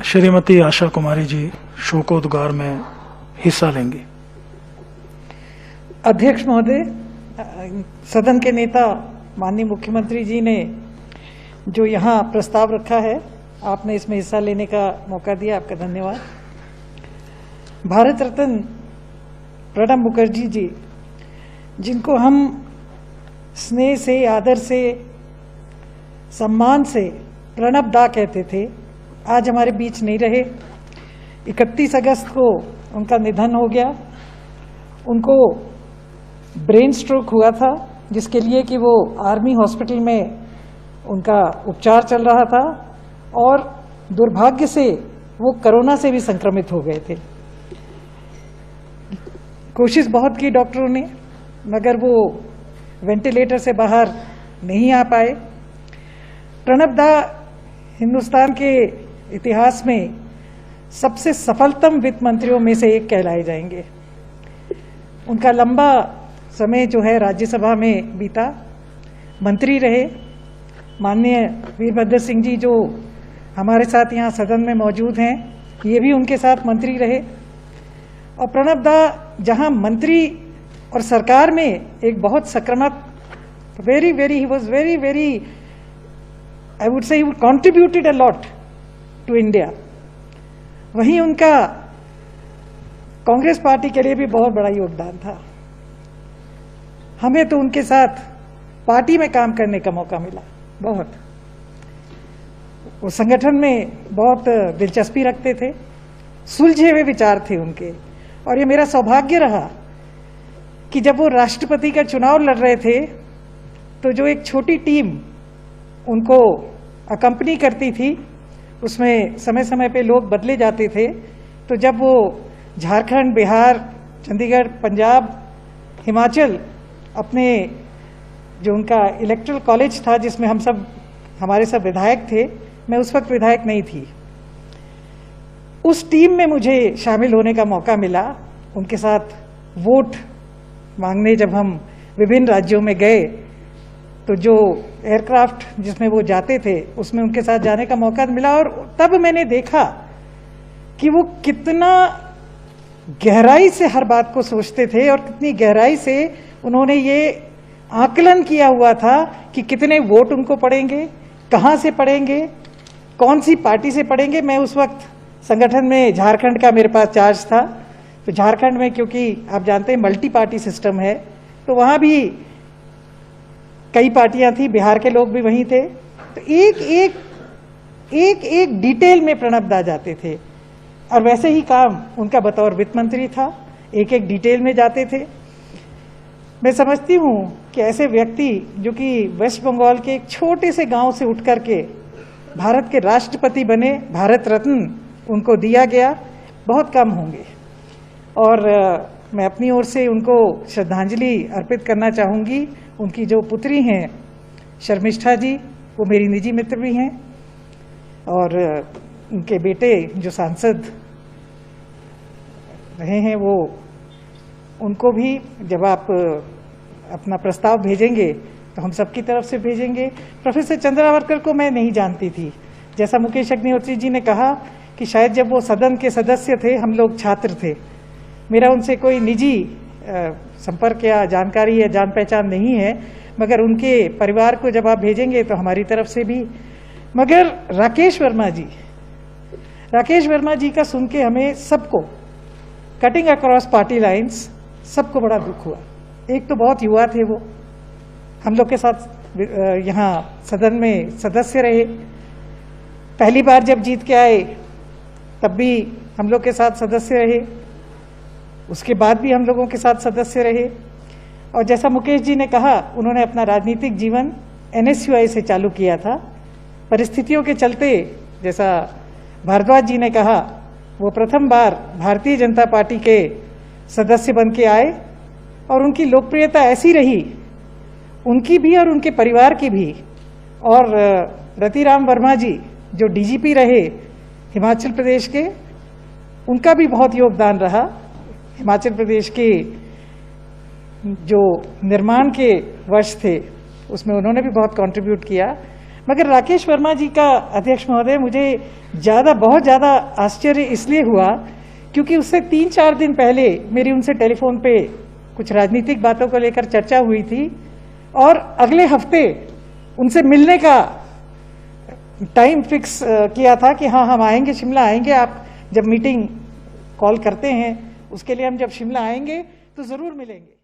श्रीमती आशा कुमारी जी शोकोद्गार में हिस्सा लेंगी। अध्यक्ष महोदय, सदन के नेता माननीय मुख्यमंत्री जी ने जो यहाँ प्रस्ताव रखा है, आपने इसमें हिस्सा लेने का मौका दिया, आपका धन्यवाद। भारत रत्न प्रणब मुखर्जी जी, जिनको हम स्नेह से, आदर से, सम्मान से प्रणब दा कहते थे, आज हमारे बीच नहीं रहे। 31 अगस्त को उनका निधन हो गया। उनको ब्रेन स्ट्रोक हुआ था, जिसके लिए कि वो आर्मी हॉस्पिटल में उनका उपचार चल रहा था और दुर्भाग्य से वो कोरोना से भी संक्रमित हो गए थे। कोशिश बहुत की डॉक्टरों ने, मगर वो वेंटिलेटर से बाहर नहीं आ पाए। प्रणब दा हिंदुस्तान के इतिहास में सबसे सफलतम वित्त मंत्रियों में से एक कहलाए जाएंगे। उनका लंबा समय जो है राज्यसभा में बीता, मंत्री रहे। माननीय वीरभद्र सिंह जी जो हमारे साथ यहाँ सदन में मौजूद हैं, ये भी उनके साथ मंत्री रहे। और प्रणब दा जहाँ मंत्री और सरकार में एक बहुत सकारात्मक, he was very I would say he contributed a lot to India। वहीं उनका कांग्रेस पार्टी के लिए भी बहुत बड़ा योगदान था। हमें तो उनके साथ पार्टी में काम करने का मौका मिला। बहुत वो संगठन में बहुत दिलचस्पी रखते थे, सुलझे हुए विचार थे उनके। और ये मेरा सौभाग्य रहा कि जब वो राष्ट्रपति का चुनाव लड़ रहे थे, तो जो एक छोटी टीम उनको अकम्पनी करती थी, उसमें समय समय पे लोग बदले जाते थे। तो जब वो झारखंड, बिहार, चंडीगढ़, पंजाब, हिमाचल, अपने जो उनका इलेक्टोरल कॉलेज था जिसमें हमारे सब विधायक थे, मैं उस वक्त विधायक नहीं थी, उस टीम में मुझे शामिल होने का मौका मिला। उनके साथ वोट मांगने जब हम विभिन्न राज्यों में गए, तो जो एयरक्राफ्ट जिसमें वो जाते थे उसमें उनके साथ जाने का मौका मिला। और तब मैंने देखा कि वो कितना गहराई से हर बात को सोचते थे और कितनी गहराई से उन्होंने ये आकलन किया हुआ था कि कितने वोट उनको पड़ेंगे, कहाँ से पड़ेंगे, कौन सी पार्टी से पड़ेंगे। मैं उस वक्त संगठन में झारखंड का मेरे पास चार्ज था, तो झारखंड में क्योंकि आप जानते हैं मल्टी पार्टी सिस्टम है, तो वहाँ भी कई पार्टियां थी, बिहार के लोग भी वहीं थे। तो एक डिटेल में प्रणब दा जाते थे। और वैसे ही काम उनका बतौर वित्त मंत्री था, एक डिटेल में जाते थे। मैं समझती हूँ कि ऐसे व्यक्ति जो कि वेस्ट बंगाल के एक छोटे से गांव से उठ करके भारत के राष्ट्रपति बने, भारत रत्न उनको दिया गया, बहुत कम होंगे। और मैं अपनी ओर से उनको श्रद्धांजलि अर्पित करना चाहूँगी। उनकी जो पुत्री हैं शर्मिष्ठा जी, वो मेरी निजी मित्र भी हैं, और उनके बेटे जो सांसद रहे हैं, वो उनको भी जब आप अपना प्रस्ताव भेजेंगे तो हम सबकी तरफ से भेजेंगे। प्रोफेसर चंद्रावरकर को मैं नहीं जानती थी। जैसा मुकेश अग्निहोत्री जी ने कहा कि शायद जब वो सदन के सदस्य थे, हम लोग छात्र थे, मेरा उनसे कोई निजी संपर्क या जानकारी या जान पहचान नहीं है, मगर उनके परिवार को जब आप भेजेंगे तो हमारी तरफ से भी। मगर राकेश वर्मा जी का सुन के हमें सबको, कटिंग अक्रॉस पार्टी लाइंस, सबको बड़ा दुख हुआ। एक तो बहुत युवा थे वो, हम लोग के साथ यहाँ सदन में सदस्य रहे। पहली बार जब जीत के आए तब भी हम लोग के साथ सदस्य रहे, उसके बाद भी हम लोगों के साथ सदस्य रहे। और जैसा मुकेश जी ने कहा, उन्होंने अपना राजनीतिक जीवन NSUI से चालू किया था। परिस्थितियों के चलते, जैसा भारद्वाज जी ने कहा, वो प्रथम बार भारतीय जनता पार्टी के सदस्य बन के आए और उनकी लोकप्रियता ऐसी रही, उनकी भी और उनके परिवार की भी। और रतिराम वर्मा जी जो DGP रहे हिमाचल प्रदेश के, उनका भी बहुत योगदान रहा। हिमाचल प्रदेश के जो निर्माण के वर्ष थे उसमें उन्होंने भी बहुत कंट्रीब्यूट किया। मगर राकेश वर्मा जी का अध्यक्ष महोदय मुझे बहुत ज्यादा आश्चर्य इसलिए हुआ क्योंकि उससे 3-4 दिन पहले मेरी उनसे टेलीफोन पे कुछ राजनीतिक बातों को लेकर चर्चा हुई थी और अगले हफ्ते उनसे मिलने का टाइम फिक्स किया था कि हाँ हम आएंगे, शिमला आएंगे। आप जब मीटिंग कॉल करते हैं उसके लिए हम जब शिमला आएंगे तो जरूर मिलेंगे।